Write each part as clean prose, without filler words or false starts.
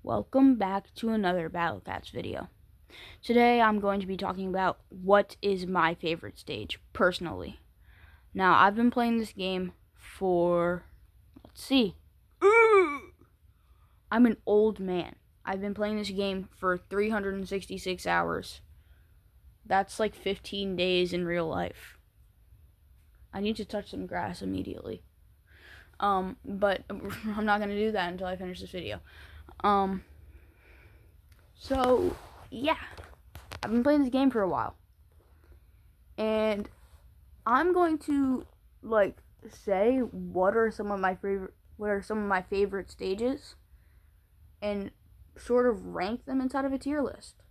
Welcome back to another Battle Cats video. Today I'm going to be talking about what is my favorite stage, personally. Now, I've been playing this game for, let's see, I'm an old man. I've been playing this game for 366 hours. That's like 15 days in real life. I need to touch some grass immediately. But I'm not going to do that until I finish this video. So, yeah. I've been playing this game for a while. And I'm going to, say what are some of my favorite stages and sort of rank them inside of a tier list.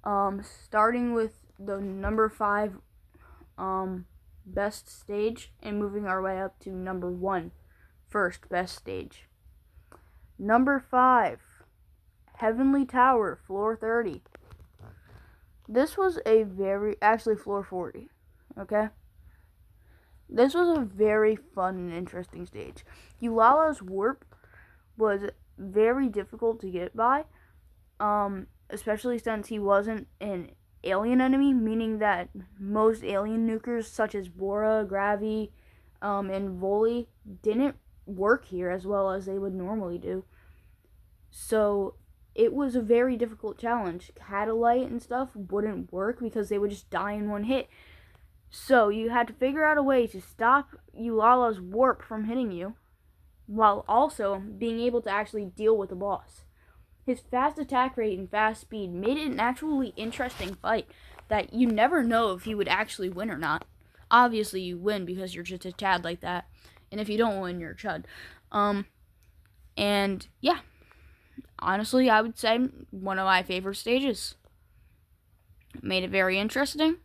Starting with the number 5 best stage and moving our way up to number 1 first best stage. Number 5, Heavenly Tower, floor 30. This was floor 40, okay? This was a very fun and interesting stage. Eulala's warp was very difficult to get by, especially since he wasn't an alien enemy, meaning that most alien nukers such as Bora, Gravi, and Voli didn't work here as well as they would normally do. So it was a very difficult challenge. Catalyte and stuff wouldn't work because they would just die in one hit. So you had to figure out a way to stop Eulala's warp from hitting you, while also being able to actually deal with the boss. His fast attack rate and fast speed made it an actually interesting fight that you never know if he would actually win or not. Obviously you win because you're just a Chad like that, and if you don't win, you're a Chud. And yeah, honestly, I would say one of my favorite stages. Made it very interesting,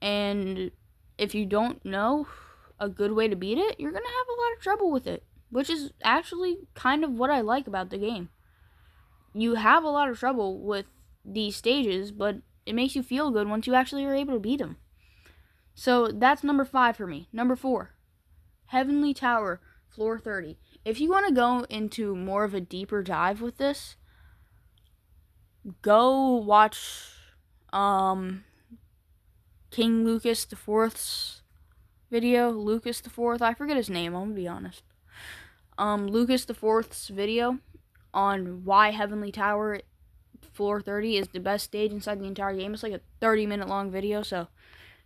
and if you don't know a good way to beat it, you're gonna have a lot of trouble with it, which is actually kind of what I like about the game. You have a lot of trouble with these stages, but it makes you feel good once you actually are able to beat them. So that's number 5 for me. Number 4, Heavenly Tower, floor 30. If you want to go into more of a deeper dive with this, go watch King Lucas IV's video. Lucas IV, I forget his name, I'm gonna be honest. Lucas IV's video on why Heavenly Tower floor 30 is the best stage inside the entire game. It's like a 30-minute long video, so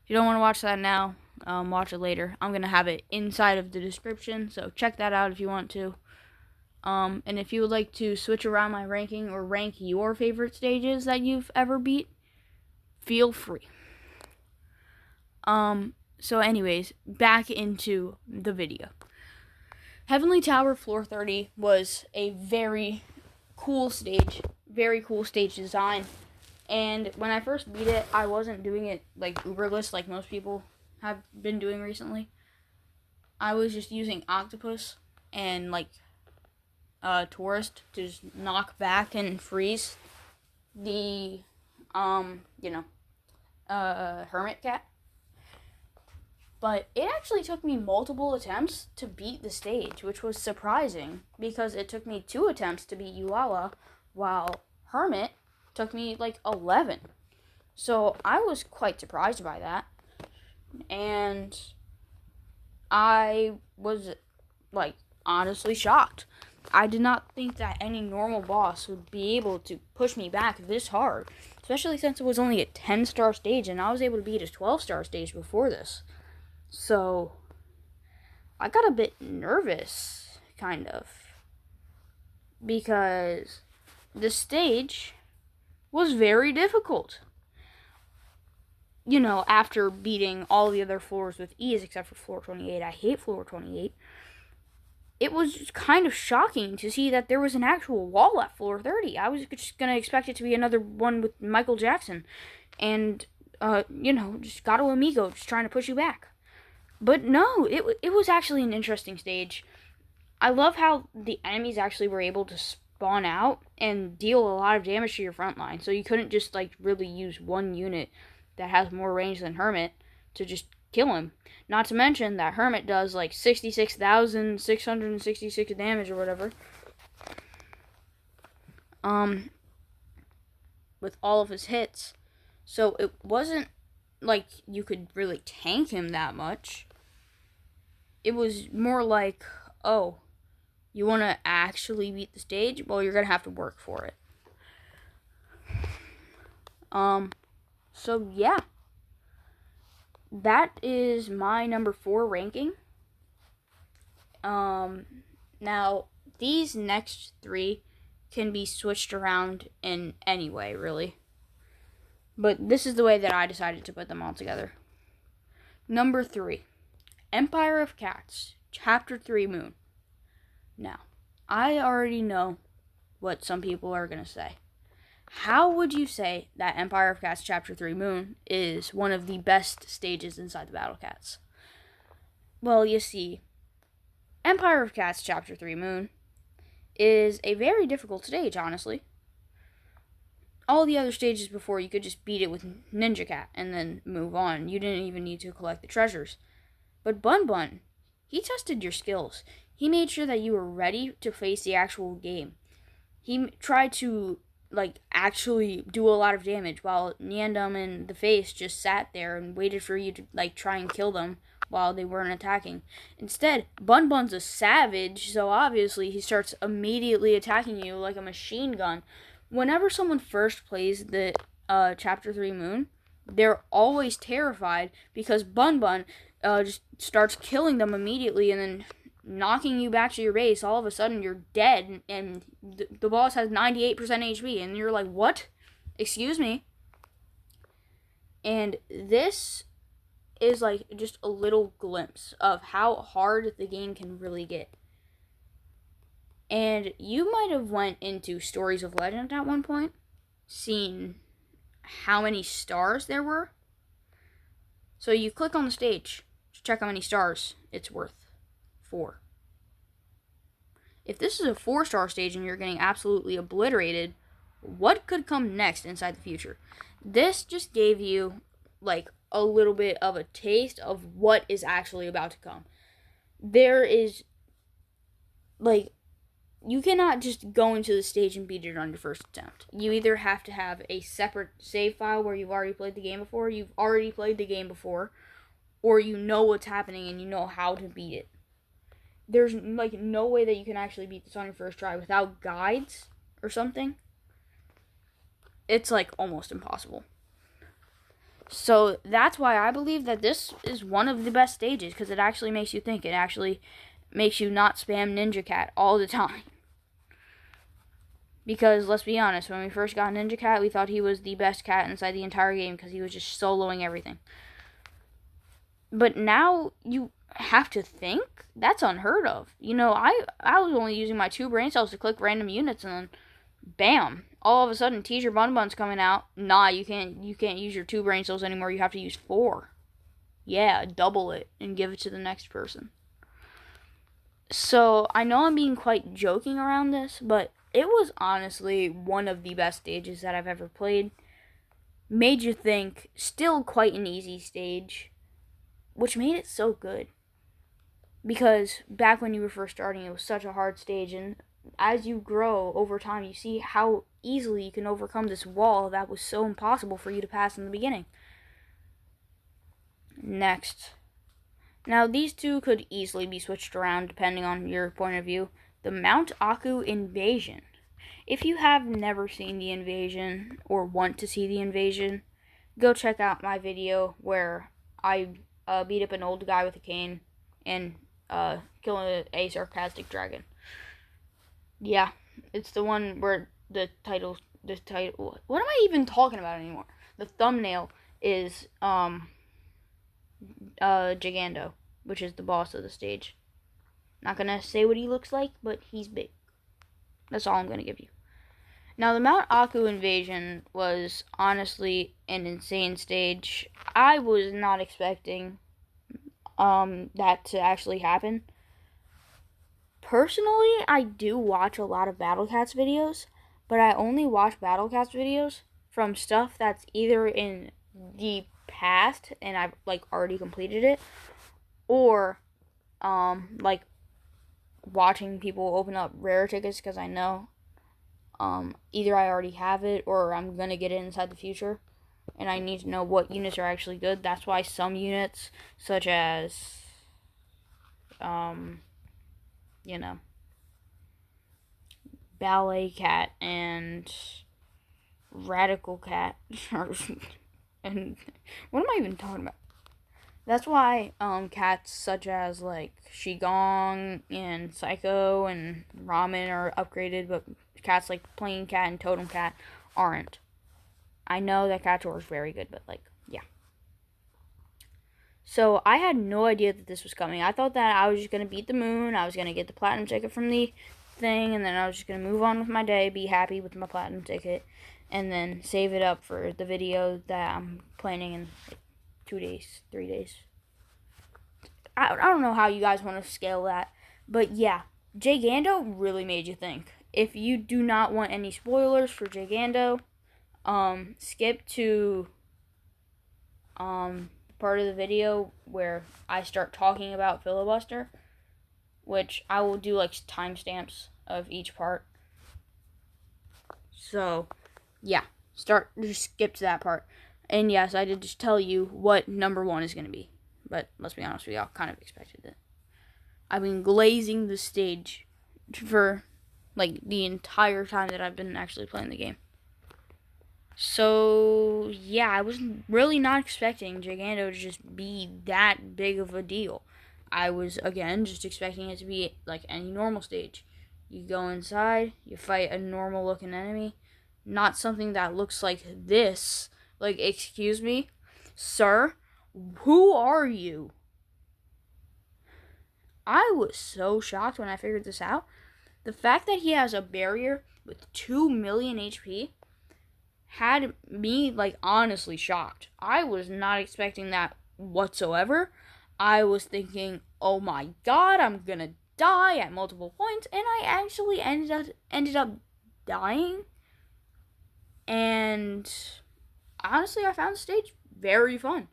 if you don't want to watch that now, watch it later. I'm going to have it inside of the description, so check that out if you want to. And if you would like to switch around my ranking or rank your favorite stages that you've ever beat, feel free. So anyways, back into the video. Heavenly Tower Floor 30 was a very cool stage design, and when I first beat it, I wasn't doing it like uberless like most people have been doing recently. I was just using Octopus and Tourist to just knock back and freeze the Hermit Cat. But it actually took me multiple attempts to beat the stage, which was surprising because it took me 2 attempts to beat Eulala, while Hermit took me 11. So I was quite surprised by that. And I was honestly shocked. I did not think that any normal boss would be able to push me back this hard, especially since it was only a 10-star stage and I was able to beat a 12-star stage before this. So I got a bit nervous, kind of, because the stage was very difficult. After beating all the other floors with ease except for floor 28, I hate floor 28, it was just kind of shocking to see that there was an actual wall at floor 30. I was just going to expect it to be another one with Michael Jackson and, just Gato Amigo just trying to push you back. But no, it was actually an interesting stage. I love how the enemies actually were able to spawn out and deal a lot of damage to your front line. So you couldn't just really use one unit that has more range than Hermit to just kill him. Not to mention that Hermit does 66,666 damage or whatever. with all of his hits. So it wasn't like you could really tank him that much. It was more like, oh, you want to actually beat the stage? Well, you're going to have to work for it. So yeah. That is my number 4 ranking. Now, these next 3 can be switched around in any way, really. But this is the way that I decided to put them all together. Number 3, Empire of Cats, Chapter 3 Moon. Now, I already know what some people are going to say. How would you say that Empire of Cats Chapter 3 Moon is one of the best stages inside the Battle Cats? Well, you see, Empire of Cats Chapter 3 Moon is a very difficult stage, honestly. All the other stages before, you could just beat it with Ninja Cat and then move on. You didn't even need to collect the treasures. But Bun Bun, he tested your skills. He made sure that you were ready to face the actual game. He tried to actually do a lot of damage, while Niandum and the Face just sat there and waited for you to try and kill them while they weren't attacking. Instead, Bun Bun's a savage, so obviously he starts immediately attacking you like a machine gun. Whenever someone first plays the Chapter 3 Moon, they're always terrified because Bun Bun just starts killing them immediately and then knocking you back to your base. All of a sudden you're dead and the boss has 98% HP and you're like, what? Excuse me? And this is just a little glimpse of how hard the game can really get. And you might have went into Stories of Legend at one point, seen how many stars there were. So you click on the stage to check how many stars it's worth. 4. If this is a 4-star stage and you're getting absolutely obliterated, what could come next inside the future? This just gave you a little bit of a taste of what is actually about to come. There is you cannot just go into the stage and beat it on your first attempt. You either have to have a separate save file where you've already played the game before, or you know what's happening and you know how to beat it. There's no way that you can actually beat this on your first try without guides or something. It's almost impossible. So that's why I believe that this is one of the best stages, because it actually makes you think. It actually makes you not spam Ninja Cat all the time. Because, let's be honest, when we first got Ninja Cat, we thought he was the best cat inside the entire game because he was just soloing everything. But now you have to think? That's unheard of. I was only using my 2 brain cells to click random units and then, bam, all of a sudden, Teacher Bun Bun's coming out. Nah, you can't use your 2 brain cells anymore. You have to use 4. Yeah, double it and give it to the next person. So, I know I'm being quite joking around this, but it was honestly one of the best stages that I've ever played. Made you think, still quite an easy stage, which made it so good. Because back when you were first starting, it was such a hard stage, and as you grow over time, you see how easily you can overcome this wall that was so impossible for you to pass in the beginning. Next. Now, these 2 could easily be switched around depending on your point of view. The Mount Aku Invasion. If you have never seen the invasion or want to see the invasion, go check out my video where I beat up an old guy with a cane and kill a sarcastic dragon. Yeah, it's the one where the title, what am I even talking about anymore? The thumbnail is Gigando, which is the boss of the stage. Not gonna say what he looks like, but he's big. That's all I'm gonna give you. Now, the Mount Aku invasion was honestly an insane stage. I was not expecting that to actually happen. Personally, I do watch a lot of Battle Cats videos, but I only watch Battle Cats videos from stuff that's either in the past and I've already completed it, or watching people open up rare tickets, because I know Either I already have it or I'm gonna get it inside the future, and I need to know what units are actually good. That's why some units, such as, you know, Ballet Cat and Radical Cat, and what am I even talking about? That's why cats such as like Qigong and Psycho and Ramen are upgraded, but cats like Plain Cat and Totem Cat aren't. I know that Cator is very good, but like, yeah. So I had no idea that this was coming. I thought that I was just gonna beat the moon, I was gonna get the platinum ticket from the thing, and then I was just gonna move on with my day, be happy with my platinum ticket, and then save it up for the video that I'm planning in like 2 days, 3 days. I don't know how you guys want to scale that, but yeah, Gigando really made you think. If you do not want any spoilers for Gigando, skip to part of the video where I start talking about filibuster, which I will do like timestamps of each part. So, yeah, just skip to that part. And yes, I did just tell you what number 1 is going to be. But let's be honest, we all kind of expected it. I've been glazing the stage for like the entire time that I've been actually playing the game. So, yeah, I was really not expecting Gigando to just be that big of a deal. I was, again, just expecting it to be like any normal stage. You go inside, you fight a normal-looking enemy, not something that looks like this. Like, excuse me, sir, who are you? I was so shocked when I figured this out. The fact that he has a barrier with 2 million HP had me, like, honestly shocked. I was not expecting that whatsoever. I was thinking, oh my god, I'm gonna die at multiple points, and I actually ended up dying. And honestly, I found the stage very fun.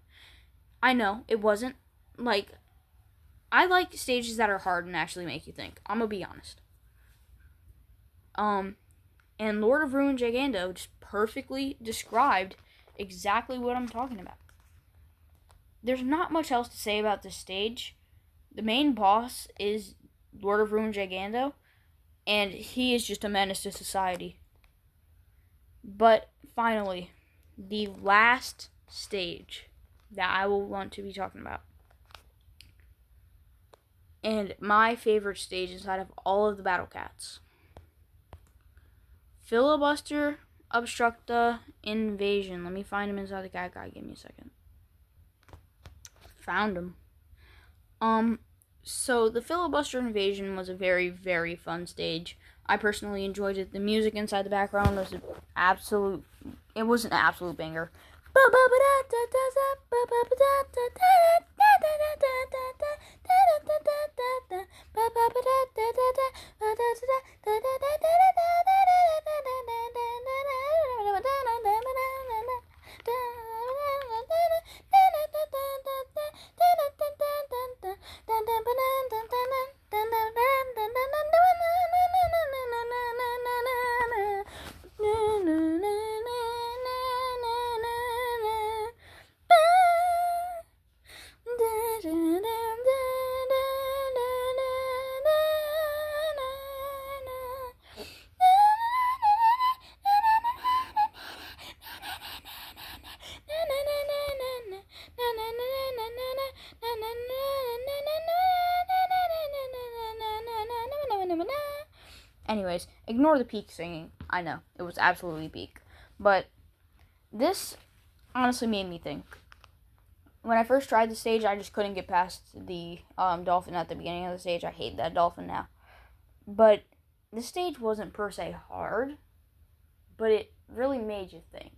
I know, it wasn't, like, I like stages that are hard and actually make you think. I'm gonna be honest. And Lord of Ruin Gigando just perfectly described exactly what I'm talking about. There's not much else to say about this stage. The main boss is Lord of Ruin Gigando, and he is just a menace to society. But finally, the last stage that I will want to be talking about, and my favorite stage inside of all of the Battle Cats. Filibuster Obstructa Invasion. Let me find him inside the cat guy. Give me a second. Found him. So the Filibuster Invasion was a very, very fun stage. I personally enjoyed it. The music inside the background was an absolute banger. Anyways, ignore the peak singing. I know, it was absolutely peak. But this honestly made me think. When I first tried the stage, I just couldn't get past the dolphin at the beginning of the stage. I hate that dolphin now. But the stage wasn't per se hard, but it really made you think.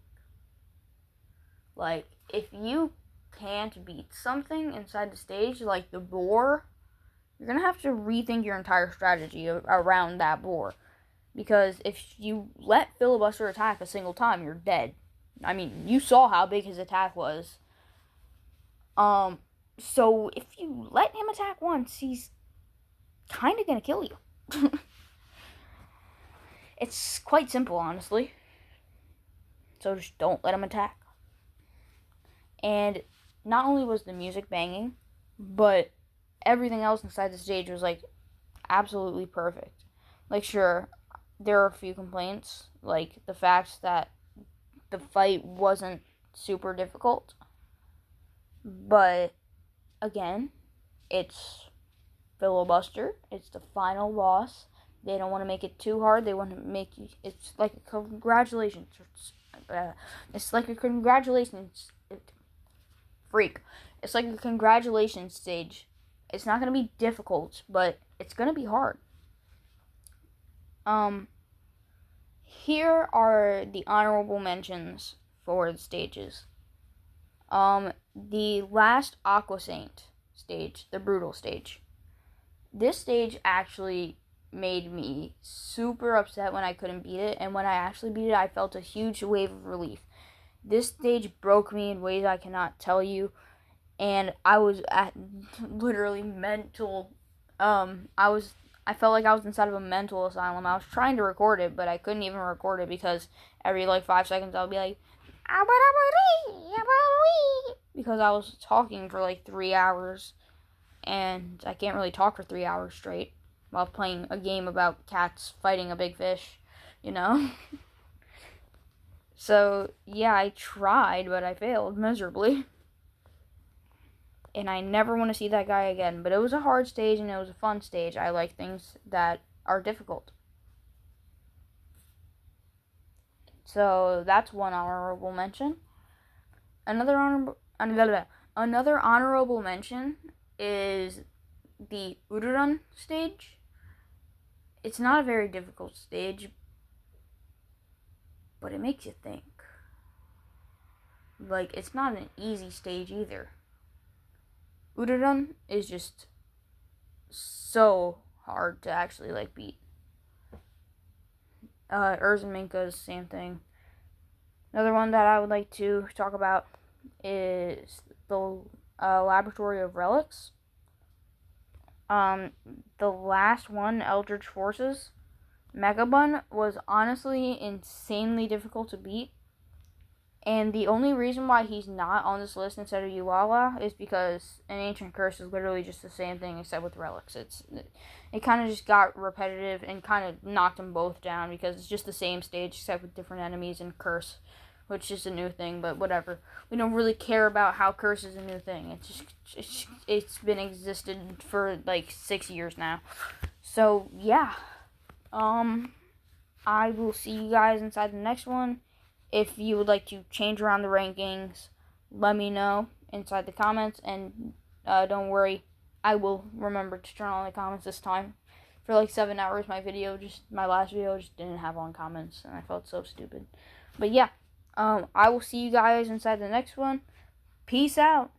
Like, if you can't beat something inside the stage, like the boar, you're going to have to rethink your entire strategy around that boar. Because if you let Filibuster attack a single time, you're dead. I mean, you saw how big his attack was. So if you let him attack once, he's kind of going to kill you. It's quite simple, honestly. So just don't let them attack. And not only was the music banging, but everything else inside the stage was like absolutely perfect. Like, sure, there are a few complaints, like the fact that the fight wasn't super difficult. But again, it's filibuster. It's the final boss. They don't want to make it too hard. They want to make you. It's like a congratulations. It's like a congratulations. Freak. It's like a congratulations stage. It's not gonna be difficult, but it's gonna be hard. Here are the honorable mentions for the stages. The last Aqua Saint stage, the brutal stage. This stage actually made me super upset when I couldn't beat it, and when I actually beat it, I felt a huge wave of relief. This stage broke me in ways I cannot tell you, and I was at literally mental, I felt like I was inside of a mental asylum. I was trying to record it, but I couldn't even record it because every 5 seconds I would be like, because I was talking for 3 hours, and I can't really talk for 3 hours straight while playing a game about cats fighting a big fish, So, yeah, I tried, but I failed miserably. And I never want to see that guy again. But it was a hard stage, and it was a fun stage. I like things that are difficult. So, that's one honorable mention. Another honorable mention is the Udurun stage. It's not a very difficult stage, but it makes you think. It's not an easy stage either. Udurun is just so hard to actually beat. Urzaminka's same thing. Another one that I would like to talk about is the Laboratory of Relics. The last one, Eldritch Forces, Megabun, was honestly insanely difficult to beat. And the only reason why he's not on this list instead of Uala is because an Ancient Curse is literally just the same thing except with relics. It kind of just got repetitive and kind of knocked them both down because it's just the same stage except with different enemies and Curse, which is a new thing, but whatever. We don't really care about how Curse is a new thing. It's been existed for 6 years now. So, yeah. I will see you guys inside the next one. If you would like to change around the rankings, let me know inside the comments. And don't worry, I will remember to turn on the comments this time. For 7 hours, my last video just didn't have on comments, and I felt so stupid. But yeah, I will see you guys inside the next one. Peace out.